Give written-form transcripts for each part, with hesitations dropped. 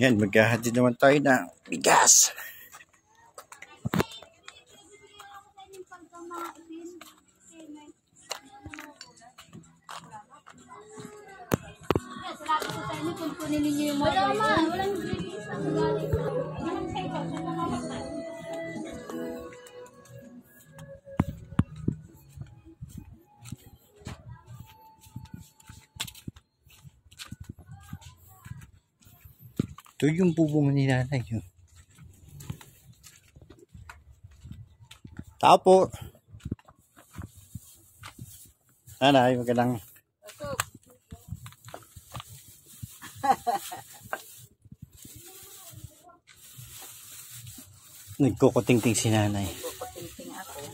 Yan, maghahatid naman tayo ng bigas. Ito yung bubong ni nanay. Tapo. Nanay, magandang. Nagkukuting-ting si nanay. Nagkukuting-ting ako.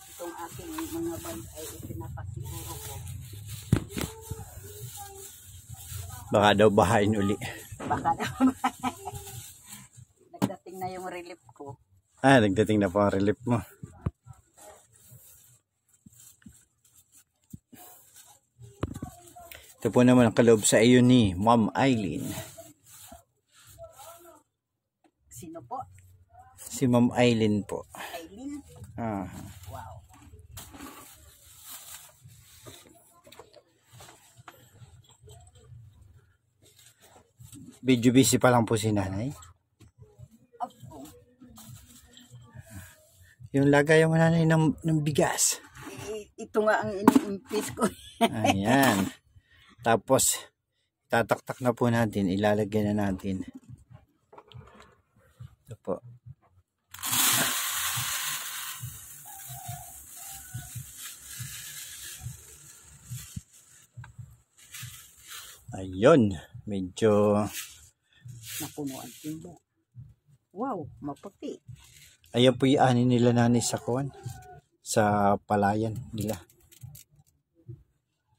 Itong aking mga band ay ipinapasiguro ko. Baka daw bahain uli. Baka daw. Nagdating na yung relief ko. Nagdating na po ang relief mo. Ito po naman ang kaloob sa iyo ni Ma'am Eileen. Sino po? Si Ma'am Eileen po. Eileen? Wow. Video busy pa lang po si nanay. Opo. Yung lagayan mo nanay ng bigas. Ito nga ang iniimpis ko. Ayan. Tapos, tataktak na po natin. Ilalagyan na natin. Ito po. Ayun. Medyo Napuno ang timba. Wow, maputi. ayan po yung ani nila nanay sa kuwan. Sa palayan nila.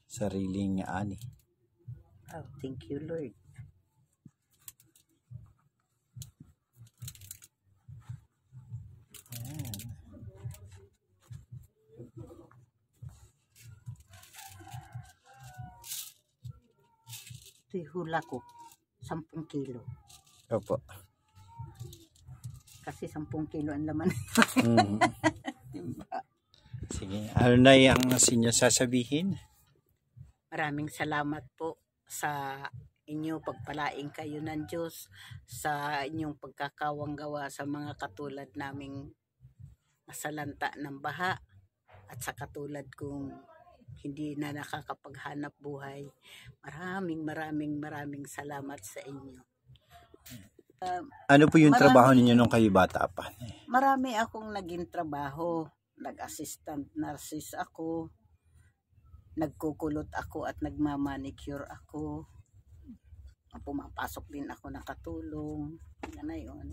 Sariling ani. Oh, thank you, Lord. Ayan. Ito yung hula ko. 10 kilo. Opo. Kasi 10 kilo ang laman. Timba. Sige. Ano na yung sinyo sasabihin? Maraming salamat po sa inyo, pagpalaing kayo ng Diyos sa inyong pagkakawang gawa sa mga katulad naming nasalanta ng baha at sa katulad kong hindi na nakakapaghanap buhay. Maraming salamat sa inyo. Ano po yung trabaho ninyo nung kayo bata pa? Marami akong naging trabaho. Nag-assistant nurses ako. Nagkukulot ako at nagmamanicure ako. Pumapasok din ako nakatulong. Yan na yun.